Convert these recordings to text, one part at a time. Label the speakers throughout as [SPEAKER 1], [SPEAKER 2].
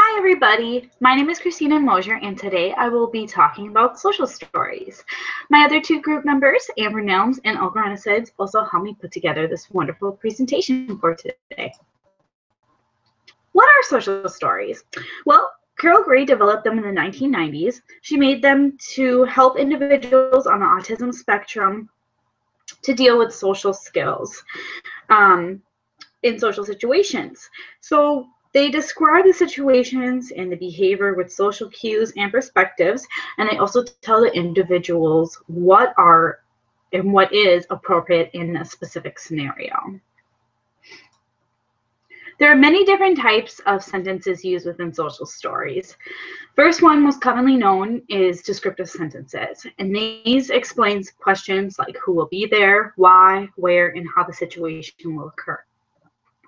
[SPEAKER 1] Hi everybody, my name is Christina Mosier and today I will be talking about social stories. My other two group members, Amber Nelms and Olga Renasids, also helped me put together this wonderful presentation for today. What are social stories? Well, Carol Gray developed them in the 1990s. She made them to help individuals on the autism spectrum to deal with social skills in social situations. So they describe the situations and the behavior with social cues and perspectives, and they also tell the individuals what are and what is appropriate in a specific scenario. There are many different types of sentences used within social stories. First one, most commonly known, is descriptive sentences, and these explains questions like who will be there, why, where, and how the situation will occur.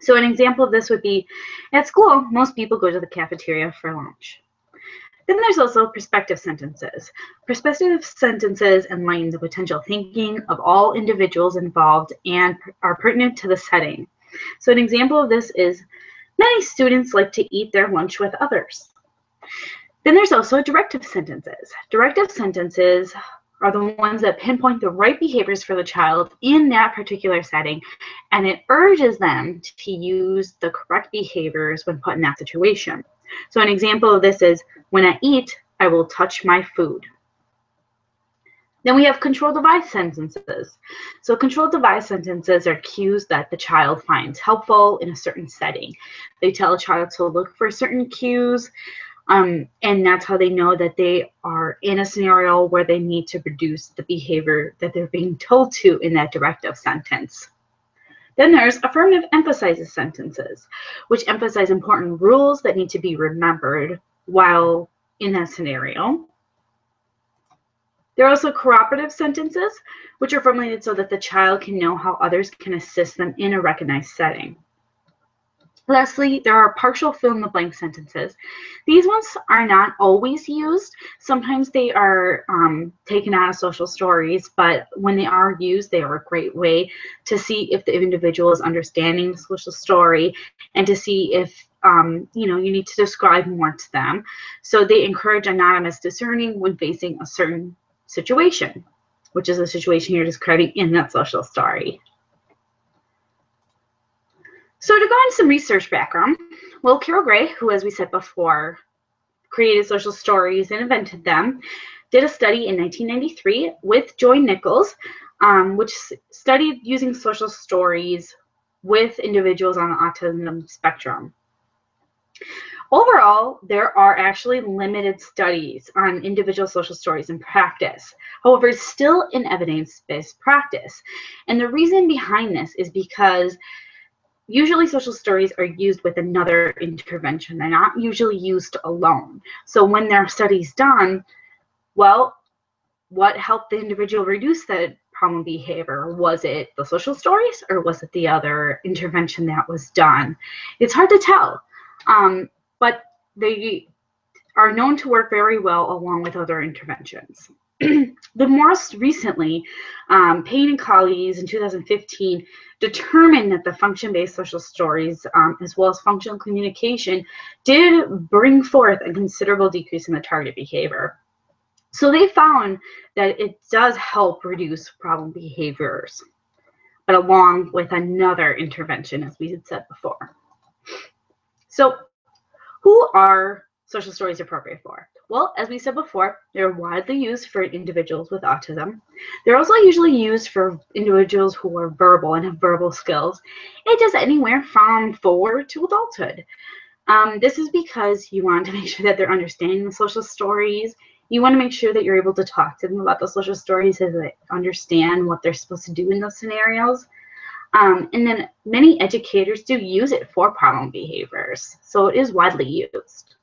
[SPEAKER 1] So an example of this would be, at school, most people go to the cafeteria for lunch. Then there's also perspective sentences. Perspective sentences enlighten the potential thinking of all individuals involved and are pertinent to the setting. So an example of this is, many students like to eat their lunch with others. Then there's also directive sentences. Directive sentences are the ones that pinpoint the right behaviors for the child in that particular setting, and it urges them to use the correct behaviors when put in that situation. So an example of this is, when I eat, I will touch my food. Then we have control device sentences. So control device sentences are cues that the child finds helpful in a certain setting. They tell a child to look for certain cues, and that's how they know that they are in a scenario where they need to produce the behavior that they're being told to in that directive sentence. Then there's affirmative emphasizes sentences, which emphasize important rules that need to be remembered while in that scenario. There are also cooperative sentences, which are formulated so that the child can know how others can assist them in a recognized setting. Lastly, there are partial fill-in-the-blank sentences. These ones are not always used. Sometimes they are taken out of social stories, but when they are used, they are a great way to see if the individual is understanding the social story and to see if you need to describe more to them. So they encourage anonymous discerning when facing a certain situation, which is a situation you're describing in that social story. So to go into some research background, well, Carol Gray, who, as we said before, created social stories and invented them, did a study in 1993 with Joy Nichols, which studied using social stories with individuals on the autism spectrum. Overall, there are actually limited studies on individual social stories in practice. However, it's still an evidence-based practice. And the reason behind this is because usually social stories are used with another intervention. They're not usually used alone. So when there are studies done, well, what helped the individual reduce the problem behavior? Was it the social stories or was it the other intervention that was done? It's hard to tell, but they are known to work very well along with other interventions. The most recently, Payne and colleagues in 2015 determined that the function-based social stories, as well as functional communication, did bring forth a considerable decrease in the target behavior. So they found that it does help reduce problem behaviors, but along with another intervention, as we had said before. So who are social stories appropriate for? Well, as we said before, they're widely used for individuals with autism. They're also usually used for individuals who are verbal and have verbal skills, ages anywhere from 4 to adulthood. This is because you want to make sure that they're understanding the social stories. You want to make sure that you're able to talk to them about the social stories so they understand what they're supposed to do in those scenarios. And then many educators do use it for problem behaviors, so it is widely used.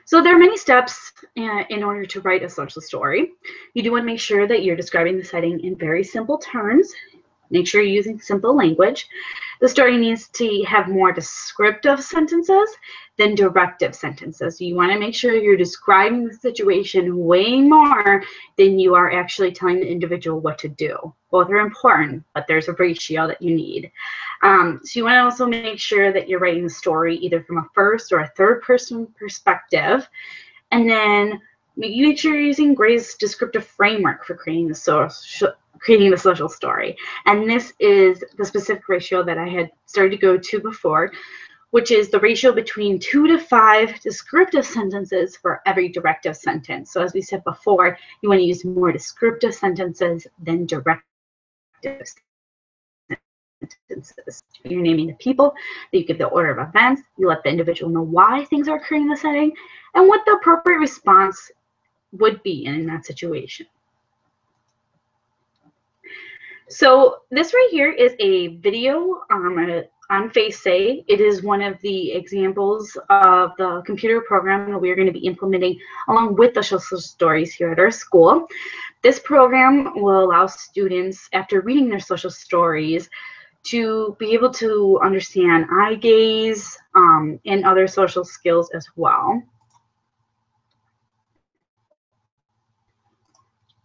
[SPEAKER 1] So there are many steps in order to write a social story. You do want to make sure that you're describing the setting in very simple terms. Make sure you're using simple language. The story needs to have more descriptive sentences than directive sentences. You want to make sure you're describing the situation way more than you are actually telling the individual what to do. Both are important, but there's a ratio that you need. So you want to also make sure that you're writing the story either from a first or a third person perspective. And then make sure you're using Gray's descriptive framework for creating the social story. And this is the specific ratio that I had started to go to before, which is the ratio between 2 to 5 descriptive sentences for every directive sentence. So as we said before, you want to use more descriptive sentences than directive sentences. You're naming the people, that you give the order of events, you let the individual know why things are occurring in the setting, and what the appropriate response would be in that situation. So this right here is a video on FaceSay. It is one of the examples of the computer program that we're going to be implementing along with the social stories here at our school. This program will allow students, after reading their social stories, to be able to understand eye gaze and other social skills as well.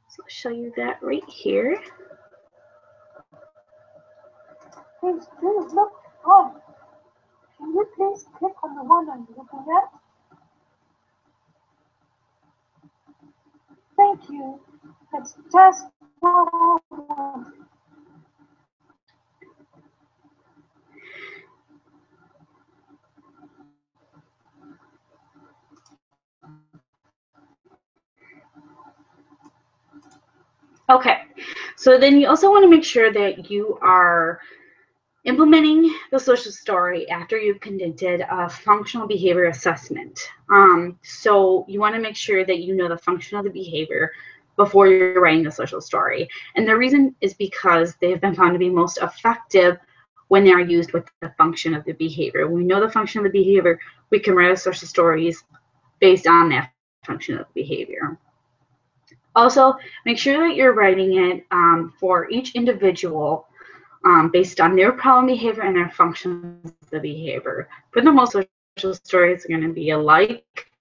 [SPEAKER 1] So I'll show you that right here.
[SPEAKER 2] Please do look on. Can you please click on the one I'm looking at? Thank you. That's just what I want.
[SPEAKER 1] Okay, so then you also want to make sure that you are implementing the social story after you've conducted a functional behavior assessment. So you want to make sure that you know the function of the behavior before you're writing the social story. And the reason is because they have been found to be most effective when they are used with the function of the behavior. When we know the function of the behavior, we can write our social stories based on that function of the behavior. Also, make sure that you're writing it for each individual based on their problem behavior and their functions of the behavior. For the most, social stories are going to be alike.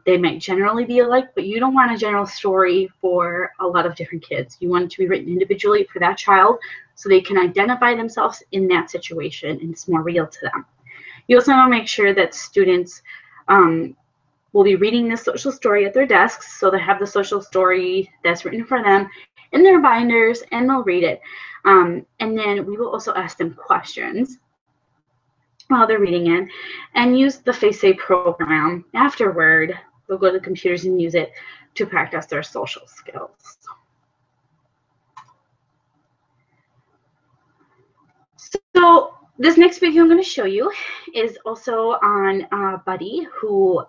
[SPEAKER 1] They might generally be alike, but you don't want a general story for a lot of different kids. You want it to be written individually for that child so they can identify themselves in that situation and it's more real to them. You also want to make sure that students will be reading the social story at their desks, so they have the social story that's written for them in their binders and they'll read it. And then we will also ask them questions while they're reading it and use the FaceSay program afterward. They'll go to the computers and use it to practice their social skills. So this next video I'm going to show you is also on Buddy, who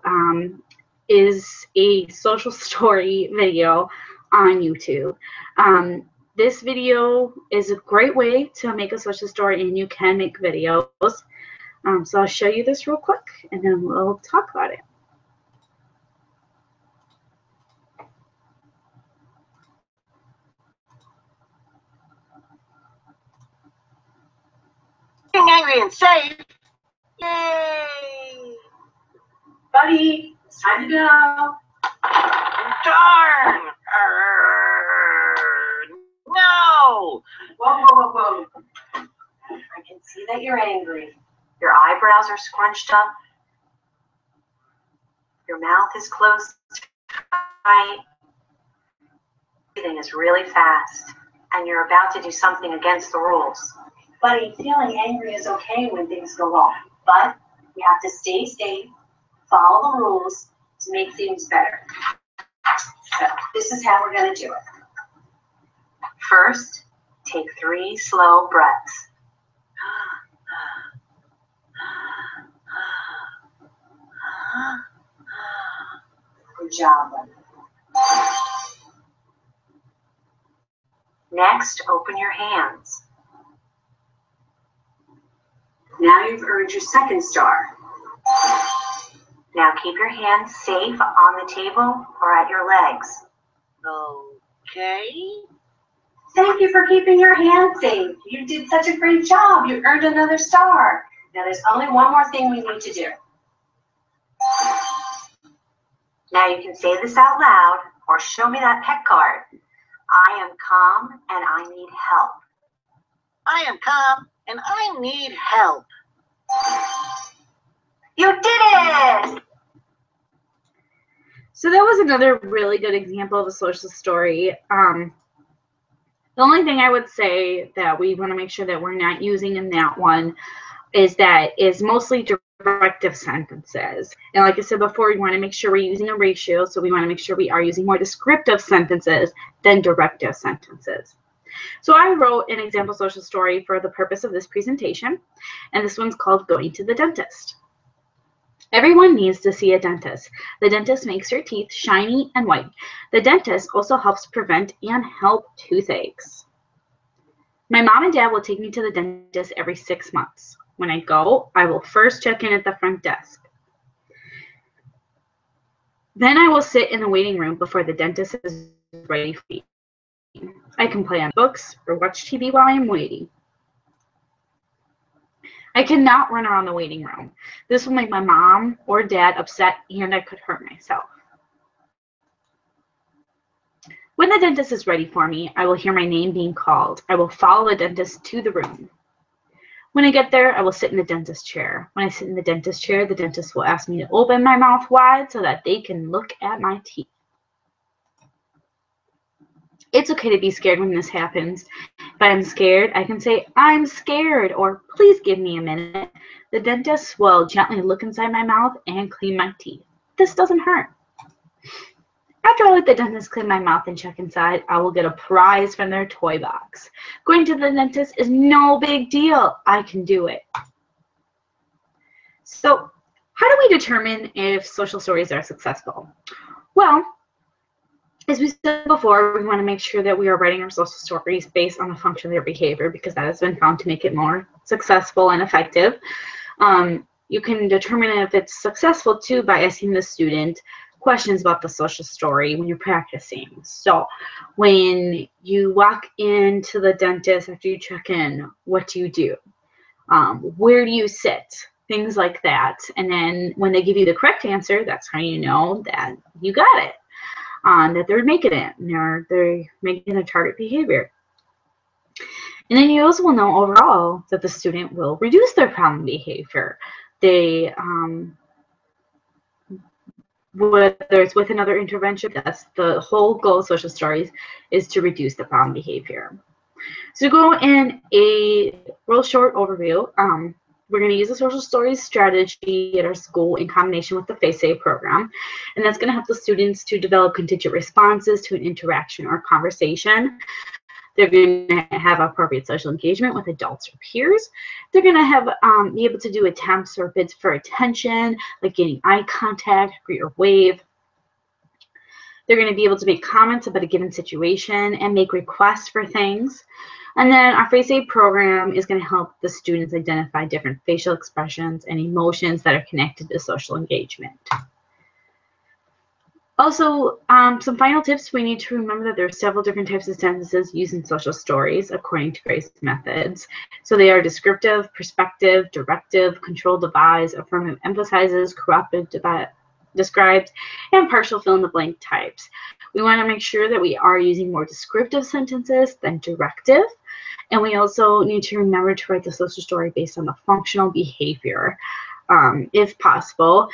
[SPEAKER 1] is a social story video on YouTube. This video is a great way to make a social story, and you can make videos. So I'll show you this real quick, and then we'll talk about it.
[SPEAKER 3] Being angry and safe. Yay!
[SPEAKER 1] Buddy, it's time to go.
[SPEAKER 3] Darn! No!
[SPEAKER 4] Whoa, whoa, whoa, whoa. I can see that you're angry. Your eyebrows are scrunched up. Your mouth is closed tight. Breathing is really fast. And you're about to do something against the rules. Buddy, feeling angry is okay when things go wrong. But you have to stay safe, follow the rules to make things better. So this is how we're going to do it. First, take 3 slow breaths. Good job, buddy. Next, open your hands. Now you've earned your second star. Now keep your hands safe on the table or at your legs.
[SPEAKER 3] Okay.
[SPEAKER 4] Thank you for keeping your hand safe. You did such a great job. You earned another star. Now there's only one more thing we need to do. Now you can say this out loud or show me that pet card. I am calm and I need help.
[SPEAKER 3] I am calm and I need help.
[SPEAKER 4] You did it!
[SPEAKER 1] So that was another really good example of a social story. The only thing I would say that we want to make sure that we're not using in that one is that is mostly directive sentences. And like I said before, we want to make sure we're using a ratio, so we want to make sure we are using more descriptive sentences than directive sentences. So I wrote an example social story for the purpose of this presentation, and this one's called Going to the Dentist. Everyone needs to see a dentist. The dentist makes your teeth shiny and white. The dentist also helps prevent and help toothaches. My mom and dad will take me to the dentist every 6 months. When I go, I will first check in at the front desk. Then I will sit in the waiting room before the dentist is ready for me. I can play on books or watch TV while I am waiting. I cannot run around the waiting room. This will make my mom or dad upset and I could hurt myself. When the dentist is ready for me, I will hear my name being called. I will follow the dentist to the room. When I get there, I will sit in the dentist chair. When I sit in the dentist chair, the dentist will ask me to open my mouth wide so that they can look at my teeth. It's okay to be scared when this happens. If I'm scared, I can say, I'm scared, or please give me a minute. The dentist will gently look inside my mouth and clean my teeth. This doesn't hurt. After I let the dentist clean my mouth and check inside, I will get a prize from their toy box. Going to the dentist is no big deal. I can do it. So, how do we determine if social stories are successful? Well, as we said before, we want to make sure that we are writing our social stories based on the function of their behavior because that has been found to make it more successful and effective. You can determine if it's successful too by asking the student questions about the social story when you're practicing. So when you walk into the dentist after you check in, what do you do? Where do you sit? Things like that. And then when they give you the correct answer, that's how you know that you got it. That they're making it, or they're making a target behavior. And then you also will know overall that the student will reduce their problem behavior. They, whether it's with another intervention, that's the whole goal of social stories, is to reduce the problem behavior. So to go in a real short overview, we're going to use the social stories strategy at our school in combination with the FaceAid program. And that's going to help the students to develop contingent responses to an interaction or conversation. They're going to have appropriate social engagement with adults or peers. They're going to have be able to do attempts or bids for attention, like getting eye contact, greet or wave. They're going to be able to make comments about a given situation and make requests for things. And then our FaceAid program is going to help the students identify different facial expressions and emotions that are connected to social engagement. Also, some final tips. We need to remember that there are several different types of sentences used in social stories according to Grace methods. So they are descriptive, perspective, directive, controlled devise, affirmative emphasizes, corruptive described, and partial fill-in-the-blank types. We want to make sure that we are using more descriptive sentences than directive. And we also need to remember to write the social story based on the functional behavior, if possible.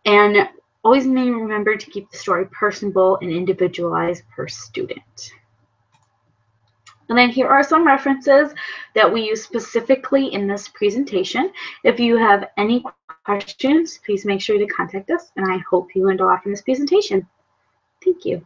[SPEAKER 1] And always remember to keep the story personable and individualized per student. And then here are some references that we use specifically in this presentation. If you have any questions, please make sure to contact us. And I hope you learned a lot from this presentation. Thank you.